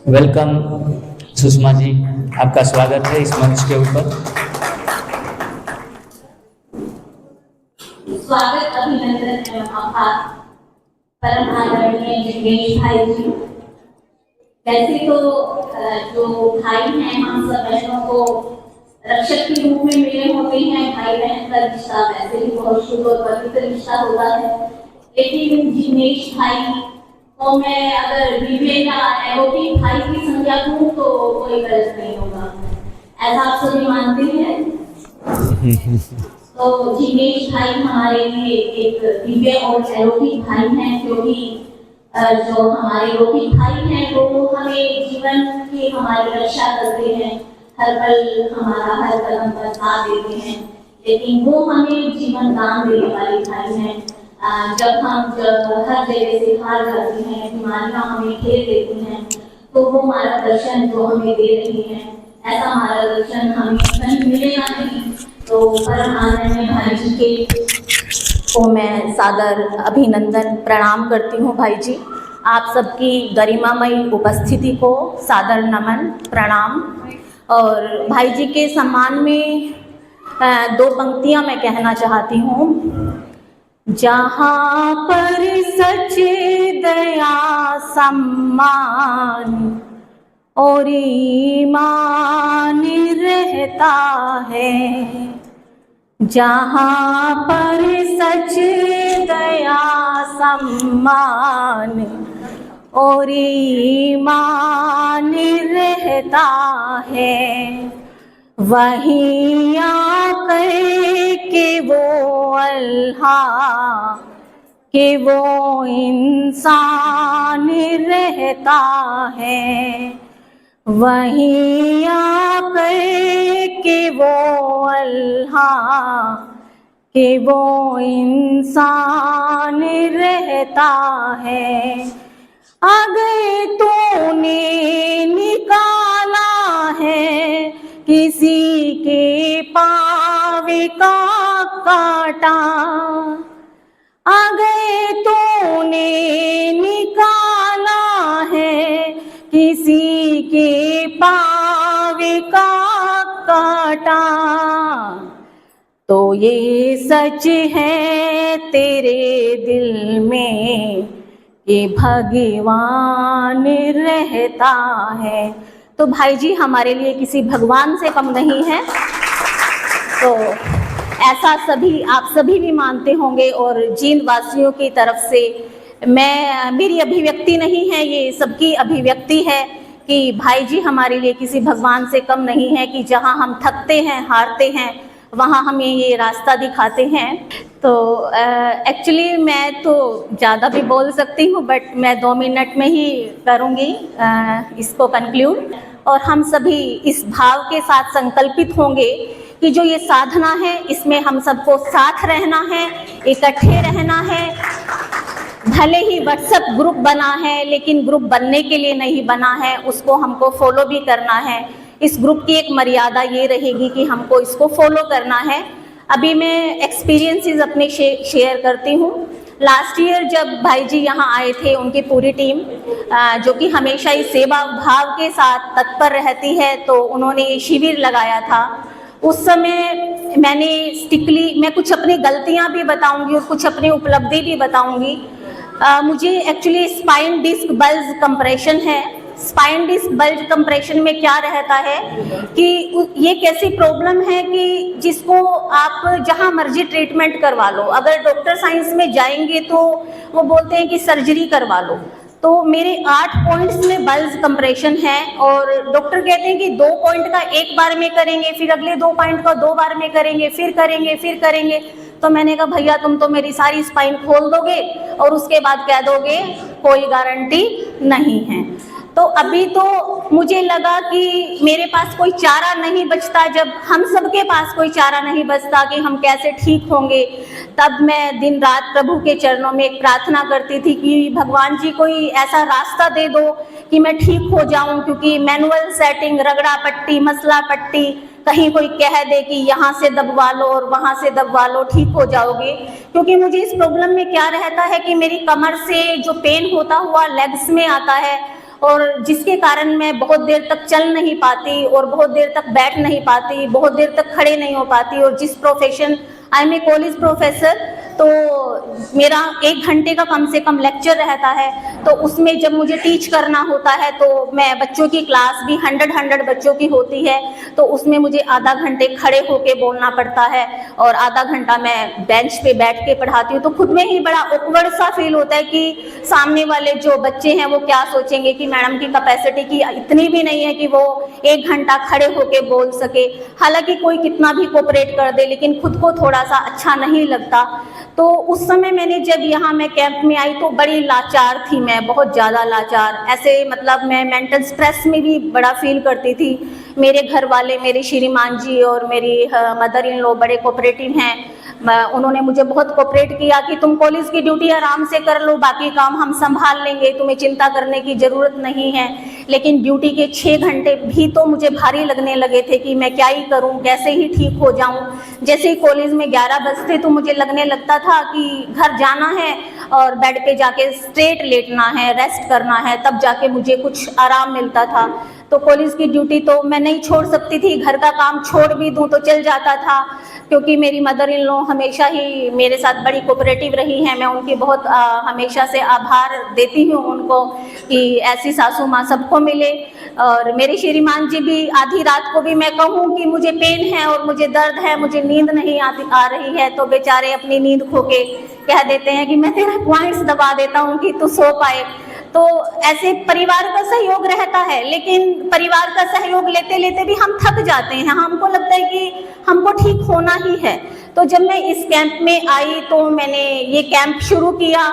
Welcome Sushma ji, आपका स्वागत है इस मंच के ऊपर। स्वागत अभिनंदन एवं आभार परम आदरणीय जिग्नेश भाई जी। वैसे तो जो भाई हैं हम सब बहनों को रक्षक के रूप में मिले होते हैं। भाई बहन का रिश्ता वैसे भी बहुत शुभ और पवित्र रिश्ता होता है, लेकिन जिग्नेश भाई तो मैं अगर विवेक या एओटी भाई की संज्ञा दूं तो कोई गलत नहीं होगा, ऐसा आप सभी मानते हैं। तो जिग्नेश भाई हमारे लिए एक दिव्य और अलौकिक भाई हैं, क्योंकि जो हमारे लौकिक भाई हैं वो हमें जीवन की हमारी रक्षा करते हैं, हर पल हमारा हर कदम पर साथ देते हैं, लेकिन वो हमें जीवन दान देने वाले भाई हैं। जब हर जगह से हार जाते हैं, बीमारियां हमें घेर देती हैं, तो वो मार्गदर्शन जो हमें दे रही हैं, ऐसा मार्गदर्शन हमें कहीं मिलेगा नहीं। तो परम आदरणीय भाई जी के को मैं सादर अभिनंदन प्रणाम करती हूँ। भाई जी, आप सबकी गरिमामयी उपस्थिति को सादर नमन प्रणाम। और भाई जी के सम्मान में दो पंक्तियाँ मैं कहना चाहती हूँ। जहाँ पर सच दया सम्मान और ईमान रहता है, जहाँ पर सच दया सम्मान और ईमान रहता है, वहीं आकर के वो अल्लाह के वो इंसान रहता है, वहीं आकर के वो अल्लाह के वो इंसान रहता है। अगर तूने निकाला है किसी के पाँव का कांटा, अगर तूने निकाला है किसी के पाँव का कांटा, तो ये सच है तेरे दिल में कि भगवान रहता है। तो भाई जी हमारे लिए किसी भगवान से कम नहीं है, तो ऐसा आप सभी भी मानते होंगे। और जींद वासियों की तरफ से मेरी अभिव्यक्ति नहीं है, ये सबकी अभिव्यक्ति है कि भाई जी हमारे लिए किसी भगवान से कम नहीं है, कि जहाँ हम थकते हैं हारते हैं वहाँ हमें ये रास्ता दिखाते हैं। तो एक्चुअली मैं तो ज़्यादा भी बोल सकती हूँ, बट मैं 2 मिनट में ही करूँगी इसको कंक्लूड। और हम सभी इस भाव के साथ संकल्पित होंगे कि जो ये साधना है इसमें हम सबको साथ रहना है, इकट्ठे रहना है। भले ही व्हाट्सएप ग्रुप बना है, लेकिन ग्रुप बनने के लिए नहीं बना है, उसको हमको फॉलो भी करना है। इस ग्रुप की एक मर्यादा ये रहेगी कि हमको इसको फॉलो करना है। अभी मैं एक्सपीरियंसेस अपने शेयर करती हूँ। लास्ट ईयर जब भाई जी यहाँ आए थे, उनकी पूरी टीम जो कि हमेशा ही सेवा भाव के साथ तत्पर रहती है, तो उन्होंने शिविर लगाया था। उस समय मैंने मैं कुछ अपनी गलतियाँ भी बताऊँगी और कुछ अपनी उपलब्धि भी बताऊँगी। मुझे actually spine disc bulge compression है। स्पाइन डिस्क बल्ज कंप्रेशन में क्या रहता है कि ये कैसी प्रॉब्लम है कि जिसको आप जहाँ मर्जी ट्रीटमेंट करवा लो, अगर डॉक्टर साइंस में जाएंगे तो वो बोलते हैं कि सर्जरी करवा लो। तो मेरे 8 पॉइंट्स में बल्ज कंप्रेशन है, और डॉक्टर कहते हैं कि 2 पॉइंट का एक बार में करेंगे, फिर अगले 2 पॉइंट का 2 बार में करेंगे, फिर करेंगे। तो मैंने कहा भैया तुम तो मेरी सारी स्पाइन खोल दोगे और उसके बाद कह दोगे कोई गारंटी नहीं है। तो अभी तो मुझे लगा कि मेरे पास कोई चारा नहीं बचता, जब हम सबके पास कोई चारा नहीं बचता कि हम कैसे ठीक होंगे, तब मैं दिन रात प्रभु के चरणों में एक प्रार्थना करती थी कि भगवान जी कोई ऐसा रास्ता दे दो कि मैं ठीक हो जाऊं, क्योंकि मैनुअल सेटिंग, रगड़ा पट्टी, मसला पट्टी, कहीं कोई कह दे कि यहाँ से दबवा लो और वहाँ से दबवा लो ठीक हो जाओगे। क्योंकि मुझे इस प्रॉब्लम में क्या रहता है कि मेरी कमर से जो पेन होता हुआ लेग्स में आता है, और जिसके कारण मैं बहुत देर तक चल नहीं पाती और बहुत देर तक बैठ नहीं पाती, बहुत देर तक खड़े नहीं हो पाती। और जिस profession, I am a college professor, तो मेरा 1 घंटे का कम से कम लेक्चर रहता है, तो उसमें जब मुझे टीच करना होता है तो मैं बच्चों की क्लास भी 100 बच्चों की होती है, तो उसमें मुझे आधा घंटे खड़े होके बोलना पड़ता है और आधा घंटा मैं बेंच पे बैठ के पढ़ाती हूँ। तो खुद में ही बड़ा ऑकवर्ड सा फील होता है कि सामने वाले जो बच्चे हैं वो क्या सोचेंगे कि मैडम की कैपेसिटी की इतनी भी नहीं है कि वो 1 घंटा खड़े होके बोल सके। हालांकि कोई कितना भी कोऑपरेट कर दे, लेकिन खुद को थोड़ा सा अच्छा नहीं लगता। तो उस समय मैंने जब यहाँ मैं कैंप में आई तो बड़ी लाचार थी मैं, बहुत ज़्यादा लाचार। ऐसे मतलब मैं मेंटल स्ट्रेस में भी बड़ा फील करती थी। मेरे घर वाले, मेरे श्रीमान जी और मेरी मदर इन लॉ बड़े कोऑपरेटिव हैं। उन्होंने मुझे बहुत कोऑपरेट किया कि तुम कॉलेज की ड्यूटी आराम से कर लो, बाकी काम हम संभाल लेंगे, तुम्हें चिंता करने की ज़रूरत नहीं है। लेकिन ड्यूटी के 6 घंटे भी तो मुझे भारी लगने लगे थे कि मैं क्या ही करूं, कैसे ही ठीक हो जाऊं। जैसे ही कॉलेज में 11 बजते तो मुझे लगने लगता था कि घर जाना है और बेड पे जाके स्ट्रेट लेटना है, रेस्ट करना है, तब जाके मुझे कुछ आराम मिलता था। तो कॉलेज की ड्यूटी तो मैं नहीं छोड़ सकती थी, घर का काम छोड़ भी दूं तो चल जाता था, क्योंकि मेरी मदर इन लॉ हमेशा ही मेरे साथ बड़ी कोऑपरेटिव रही हैं। मैं उनकी बहुत हमेशा से आभार देती हूँ उनको कि ऐसी सासू माँ सबको मिले। और मेरे श्रीमान जी भी आधी रात को भी मैं कहूँ कि मुझे पेन है और मुझे दर्द है, मुझे नींद नहीं आ रही है, तो बेचारे अपनी नींद खो के कह देते हैं कि मैं तेरा पॉइंट्स दबा देता हूँ कि तू सो पाए। तो ऐसे परिवार का सहयोग रहता है, लेकिन परिवार का सहयोग लेते लेते भी हम थक जाते हैं। हमको लगता है कि हमको ठीक होना ही है। तो जब मैं इस कैंप में आई तो मैंने ये कैंप शुरू किया।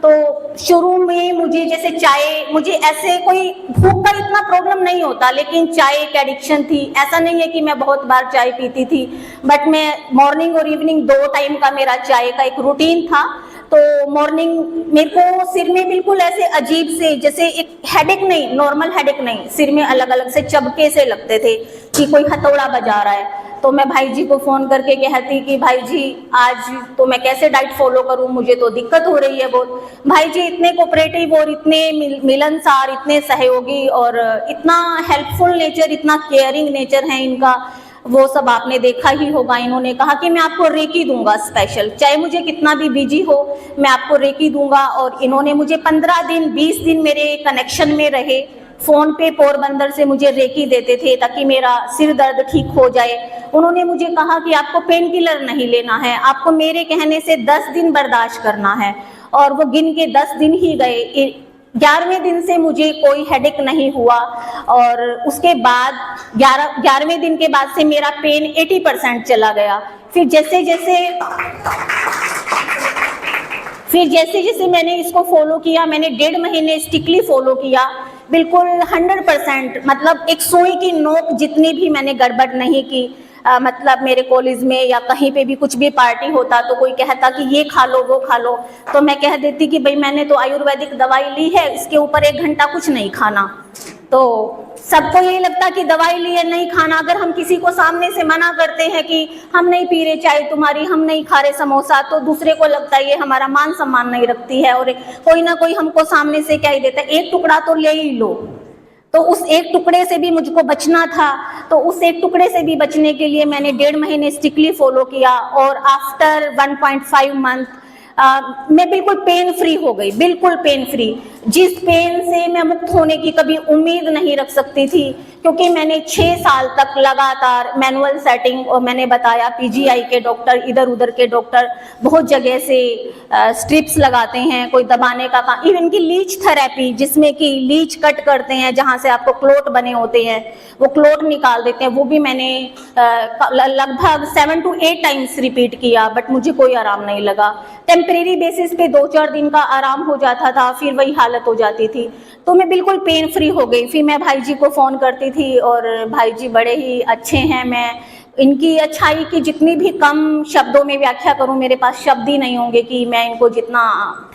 तो शुरू में मुझे जैसे चाय, मुझे ऐसे कोई भूख का इतना प्रॉब्लम नहीं होता, लेकिन चाय एक एडिक्शन थी। ऐसा नहीं है कि मैं बहुत बार चाय पीती थी, बट मैं मॉर्निंग और इवनिंग 2 टाइम का मेरा चाय का एक रूटीन था। तो मॉर्निंग मेरे को सिर में बिल्कुल ऐसे अजीब से, जैसे एक हेडेक नहीं, नॉर्मल हेडेक नहीं, सिर में अलग अलग से चबके से लगते थे कि कोई हथौड़ा बजा रहा है। तो मैं भाई जी को फ़ोन करके कहती कि भाई जी आज तो मैं कैसे डाइट फॉलो करूं, मुझे तो दिक्कत हो रही है बहुत। भाई जी इतने कोऑपरेटिव और इतने मिलनसार, इतने सहयोगी और इतना हेल्पफुल नेचर, इतना केयरिंग नेचर है इनका, वो सब आपने देखा ही होगा। इन्होंने कहा कि मैं आपको रेकी दूंगा स्पेशल, चाहे मुझे कितना भी बिजी हो मैं आपको रेकी दूंगा। और इन्होंने मुझे 15 दिन 20 दिन मेरे कनेक्शन में रहे, फ़ोन पे पोरबंदर से मुझे रेकी देते थे ताकि मेरा सिर दर्द ठीक हो जाए। उन्होंने मुझे कहा कि आपको पेन किलर नहीं लेना है, आपको मेरे कहने से 10 दिन बर्दाश्त करना है। और वो गिन के 10 दिन ही गए। 11वें दिन से मुझे कोई हेडेक नहीं हुआ और उसके बाद 11वें दिन के बाद से मेरा पेन 80% चला गया। फिर जैसे जैसे मैंने इसको फॉलो किया, मैंने 1.5 महीने स्ट्रिक्टली फॉलो किया, बिल्कुल 100%, मतलब एक सुई की नोक जितनी भी मैंने गड़बड़ नहीं की। मतलब मेरे कॉलेज में या कहीं पे भी कुछ भी पार्टी होता तो कोई कहता कि ये खा लो वो खा लो, तो मैं कह देती कि भाई मैंने तो आयुर्वेदिक दवाई ली है, इसके ऊपर 1 घंटा कुछ नहीं खाना। तो सबको यही लगता कि दवाई ली है नहीं खाना। अगर हम किसी को सामने से मना करते हैं कि हम नहीं पी रहे चाय तुम्हारी, हम नहीं खा रहे समोसा, तो दूसरे को लगता है ये हमारा मान सम्मान नहीं रखती है और कोई ना कोई हमको सामने से क्या ही देता है, 1 टुकड़ा तो ले ही लो। तो उस 1 टुकड़े से भी मुझको बचना था। तो उस 1 टुकड़े से भी बचने के लिए मैंने 1.5 महीने स्ट्रिक्टली फॉलो किया और आफ्टर 1.5 मंथ मैं बिल्कुल पेन फ्री हो गई, बिल्कुल पेन फ्री। जिस पेन से मैं मुक्त होने की कभी उम्मीद नहीं रख सकती थी, क्योंकि मैंने 6 साल तक लगातार मैनुअल सेटिंग, और मैंने बताया पीजीआई के डॉक्टर, इधर उधर के डॉक्टर बहुत जगह से स्ट्रिप्स लगाते हैं, कोई दबाने का काम, इवन की लीच थेरेपी जिसमें कि लीच कट करते हैं जहाँ से आपको क्लोट बने होते हैं, वो क्लोट निकाल देते हैं, वो भी मैंने लगभग 7 to 8 टाइम्स रिपीट किया, बट मुझे कोई आराम नहीं लगा। टेम्परेरी बेसिस पे 2-4 दिन का आराम हो जाता था, फिर वही हालत हो जाती थी। तो मैं बिल्कुल पेन फ्री हो गई। फिर मैं भाई जी को फ़ोन करती थी और भाई जी बड़े ही अच्छे हैं। मैं इनकी अच्छाई की जितनी भी कम शब्दों में व्याख्या करूं, मेरे पास शब्द ही नहीं होंगे कि मैं इनको जितना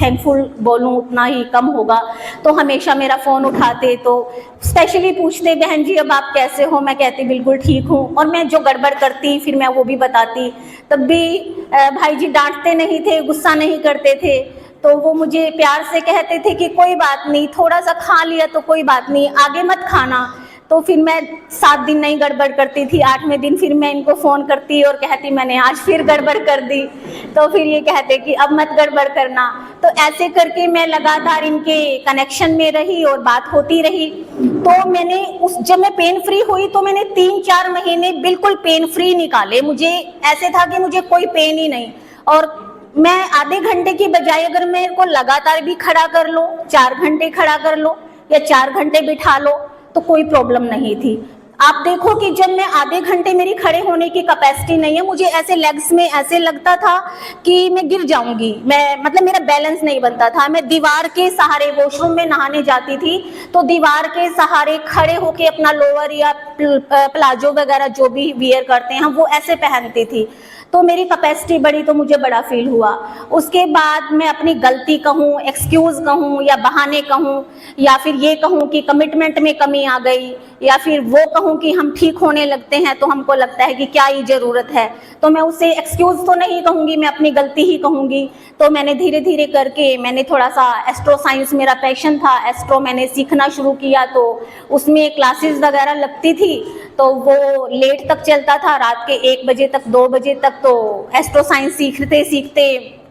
थैंकफुल बोलूं उतना ही कम होगा। तो हमेशा मेरा फ़ोन उठाते तो स्पेशली पूछते, बहन जी अब आप कैसे हो? मैं कहती बिल्कुल ठीक हूँ, और मैं जो गड़बड़ करती फिर मैं वो भी बताती। तब भी भाई जी डांटते नहीं थे, गुस्सा नहीं करते थे। तो वो मुझे प्यार से कहते थे कि कोई बात नहीं, थोड़ा सा खा लिया तो कोई बात नहीं, आगे मत खाना। तो फिर मैं 7 दिन नहीं गड़बड़ करती थी, 8वें दिन फिर मैं इनको फ़ोन करती और कहती मैंने आज फिर गड़बड़ कर दी। तो फिर ये कहते कि अब मत गड़बड़ करना। तो ऐसे करके मैं लगातार इनके कनेक्शन में रही और बात होती रही। तो मैंने जब मैं पेन फ्री हुई तो मैंने 3-4 महीने बिल्कुल पेन फ्री निकाले। मुझे ऐसे था कि मुझे कोई पेन ही नहीं, और मैं आधे घंटे की बजाय अगर मेरे को लगातार भी खड़ा कर लो, 4 घंटे खड़ा कर लो या 4 घंटे बिठा लो तो कोई प्रॉब्लम नहीं थी। आप देखो कि जब मैं आधे घंटे, मेरी खड़े होने की कैपेसिटी नहीं है, मुझे ऐसे लेग्स में ऐसे लगता था कि मैं गिर जाऊंगी, मैं मतलब मेरा बैलेंस नहीं बनता था। मैं दीवार के सहारे वॉशरूम में नहाने जाती थी तो दीवार के सहारे खड़े होके अपना लोअर या प्लाजो वगैरह जो भी वियर करते हैं वो ऐसे पहनती थी। तो मेरी कैपेसिटी बढ़ी तो मुझे बड़ा फील हुआ। उसके बाद मैं अपनी गलती कहूँ, एक्सक्यूज़ कहूँ या बहाने कहूँ, या फिर ये कहूँ कि कमिटमेंट में कमी आ गई, या फिर वो कहूँ कि हम ठीक होने लगते हैं तो हमको लगता है कि क्या ये ज़रूरत है, तो मैं उसे एक्सक्यूज़ तो नहीं कहूँगी, मैं अपनी गलती ही कहूँगी। तो मैंने धीरे धीरे करके मैंने थोड़ा सा एस्ट्रो साइंस मेरा पैशन था, एस्ट्रो मैंने सीखना शुरू किया। तो उसमें क्लासेस वगैरह लगती थी तो वो लेट तक चलता था, रात के 1 बजे तक 2 बजे तक। तो एस्ट्रो साइंस सीखते सीखते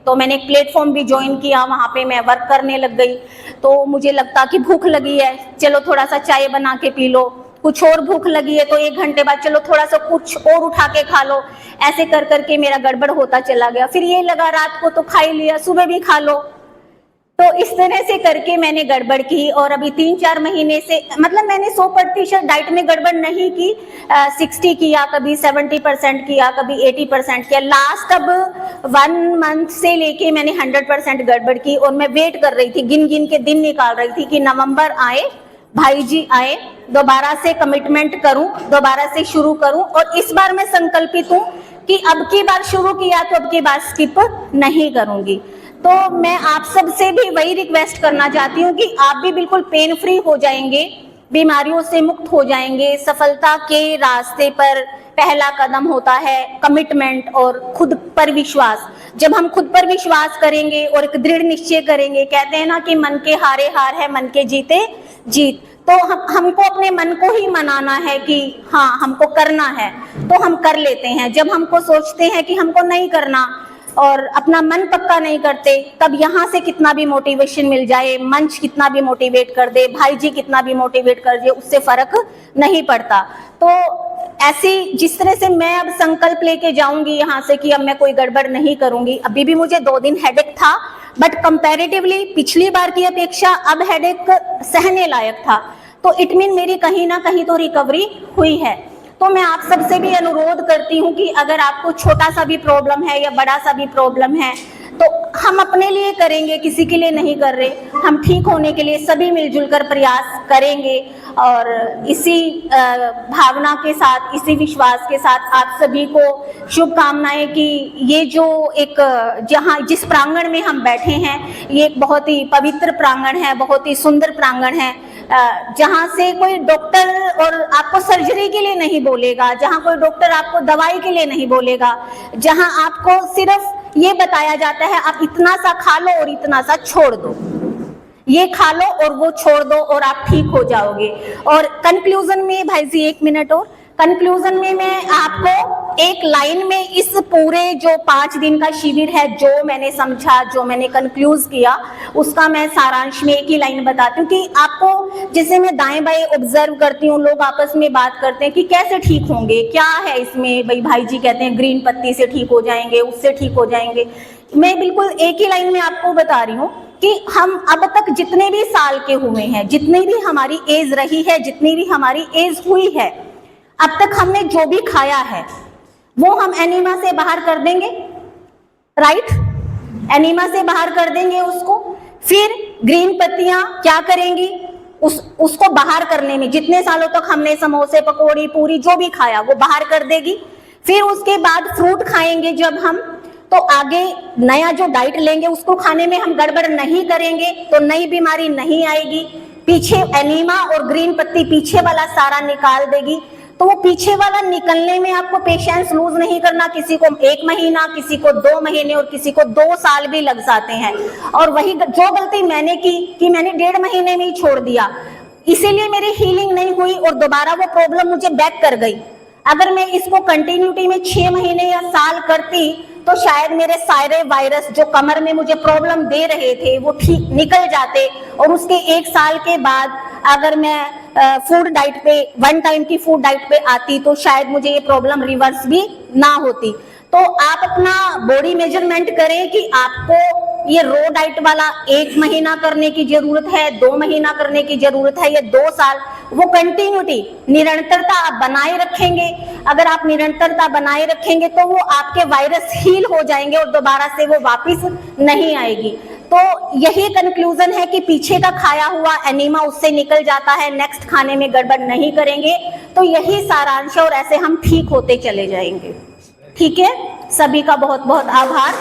तो मैंने एक प्लेटफॉर्म भी ज्वाइन किया, वहाँ पे मैं वर्क करने लग गई। तो मुझे लगता कि भूख लगी है, चलो थोड़ा सा चाय बना के पी लो, कुछ और भूख लगी है तो 1 घंटे बाद चलो थोड़ा सा कुछ और उठा के खा लो। ऐसे कर करके मेरा गड़बड़ होता चला गया। फिर ये लगा रात को तो खा ही लिया, सुबह भी खा लो। तो इस तरह से करके मैंने गड़बड़ की, और अभी 3-4 महीने से मतलब मैंने 100% डाइट में गड़बड़ नहीं की, 60 किया, कभी 70% किया, कभी 80% किया। लास्ट अब 1 मंथ से लेके मैंने 100% गड़बड़ की, और मैं वेट कर रही थी, गिन गिन के दिन निकाल रही थी कि नवंबर आए, भाई जी आए, दोबारा से कमिटमेंट करूं, दोबारा से शुरू करूं। और इस बार मैं संकल्पित हूं कि अब की बार शुरू किया तो अब की बार स्किप नहीं करूंगी। तो मैं आप सब से भी वही रिक्वेस्ट करना चाहती हूँ कि आप भी बिल्कुल पेन फ्री हो जाएंगे, बीमारियों से मुक्त हो जाएंगे। सफलता के रास्ते पर पहला कदम होता है कमिटमेंट और खुद पर विश्वास। जब हम खुद पर विश्वास करेंगे और एक दृढ़ निश्चय करेंगे, कहते हैं ना कि मन के हारे हार है, मन के जीते जीत। तो हमको अपने मन को ही मनाना है कि हाँ हमको करना है, तो हम कर लेते हैं। जब हमको सोचते हैं कि हमको नहीं करना और अपना मन पक्का नहीं करते, तब यहाँ से कितना भी मोटिवेशन मिल जाए, मंच कितना भी मोटिवेट कर दे, भाई जी कितना भी मोटिवेट कर दे, उससे फर्क नहीं पड़ता। तो ऐसी जिस तरह से मैं अब संकल्प लेके जाऊंगी यहाँ से कि अब मैं कोई गड़बड़ नहीं करूंगी। अभी भी मुझे 2 दिन हेडेक था, बट कंपैरेटिवली पिछली बार की अपेक्षा अब हेडेक सहने लायक था। तो इट मीन मेरी कहीं ना कहीं तो रिकवरी हुई है। तो मैं आप सबसे भी अनुरोध करती हूँ कि अगर आपको छोटा सा भी प्रॉब्लम है या बड़ा सा भी प्रॉब्लम है तो हम अपने लिए करेंगे, किसी के लिए नहीं कर रहे। हम ठीक होने के लिए सभी मिलजुल कर प्रयास करेंगे, और इसी भावना के साथ, इसी विश्वास के साथ आप सभी को शुभकामनाएं कि ये जो एक जहाँ जिस प्रांगण में हम बैठे हैं ये एक बहुत ही पवित्र प्रांगण है, बहुत ही सुंदर प्रांगण है, जहाँ से कोई डॉक्टर और आपको सर्जरी के लिए नहीं बोलेगा, जहाँ कोई डॉक्टर आपको दवाई के लिए नहीं बोलेगा, जहाँ आपको सिर्फ ये बताया जाता है आप इतना सा खा लो और इतना सा छोड़ दो, ये खा लो और वो छोड़ दो और आप ठीक हो जाओगे। और कंक्लूजन में भाई जी 1 मिनट और, कंक्लूजन में मैं आपको एक लाइन में इस पूरे जो 5 दिन का शिविर है, जो मैंने समझा, जो मैंने कंक्लूज किया, उसका मैं सारांश में एक ही लाइन बताती हूँ कि आपको, जैसे मैं दाएं बाएं ऑब्जर्व करती हूँ, लोग आपस में बात करते हैं कि कैसे ठीक होंगे, क्या है इसमें, भाई जी कहते हैं ग्रीन पत्ती से ठीक हो जाएंगे, उससे ठीक हो जाएंगे। मैं बिल्कुल एक ही लाइन में आपको बता रही हूँ कि हम अब तक जितने भी साल के हुए हैं, जितनी भी हमारी एज रही है, जितनी भी हमारी एज हुई है, अब तक हमने जो भी खाया है वो हम एनीमा से बाहर कर देंगे, राइट? एनीमा से बाहर कर देंगे उसको। फिर ग्रीन पत्तियां क्या करेंगी, उसको बाहर करने में जितने सालों तक हमने समोसे, पकौड़ी, पूरी जो भी खाया वो बाहर कर देगी। फिर उसके बाद फ्रूट खाएंगे जब हम, तो आगे नया जो डाइट लेंगे उसको खाने में हम गड़बड़ नहीं करेंगे तो नई बीमारी नहीं आएगी। पीछे एनीमा और ग्रीन पत्ती पीछे वाला सारा निकाल देगी। तो वो पीछे वाला निकलने में आपको पेशेंस लूज नहीं करना। किसी को 1 महीना, किसी को 2 महीने और किसी को 2 साल भी लग जाते हैं। और वही जो गलती मैंने की कि मैंने 1.5 महीने में ही छोड़ दिया, इसीलिए मेरी हीलिंग नहीं हुई और दोबारा वो प्रॉब्लम मुझे बैक कर गई। अगर मैं इसको कंटिन्यूटी में 6 महीने या साल करती तो शायद मेरे सारे वायरस जो कमर में मुझे प्रॉब्लम दे रहे थे वो ठीक निकल जाते, और उसके 1 साल के बाद अगर मैं फूड डाइट पे, 1 टाइम की फूड डाइट पे आती तो शायद मुझे ये प्रॉब्लम रिवर्स भी ना होती। तो आप अपना बॉडी मेजरमेंट करें कि आपको ये रो डाइट वाला 1 महीना करने की जरूरत है, 2 महीना करने की जरूरत है या 2 साल। वो कंटिन्यूटी, निरंतरता आप बनाए रखेंगे। अगर आप निरंतरता बनाए रखेंगे तो वो आपके वायरस हील हो जाएंगे और दोबारा से वो वापस नहीं आएगी। तो यही कंक्लूजन है कि पीछे का खाया हुआ एनीमा उससे निकल जाता है, नेक्स्ट खाने में गड़बड़ नहीं करेंगे। तो यही सारांश है और ऐसे हम ठीक होते चले जाएंगे। ठीक है, सभी का बहुत बहुत आभार।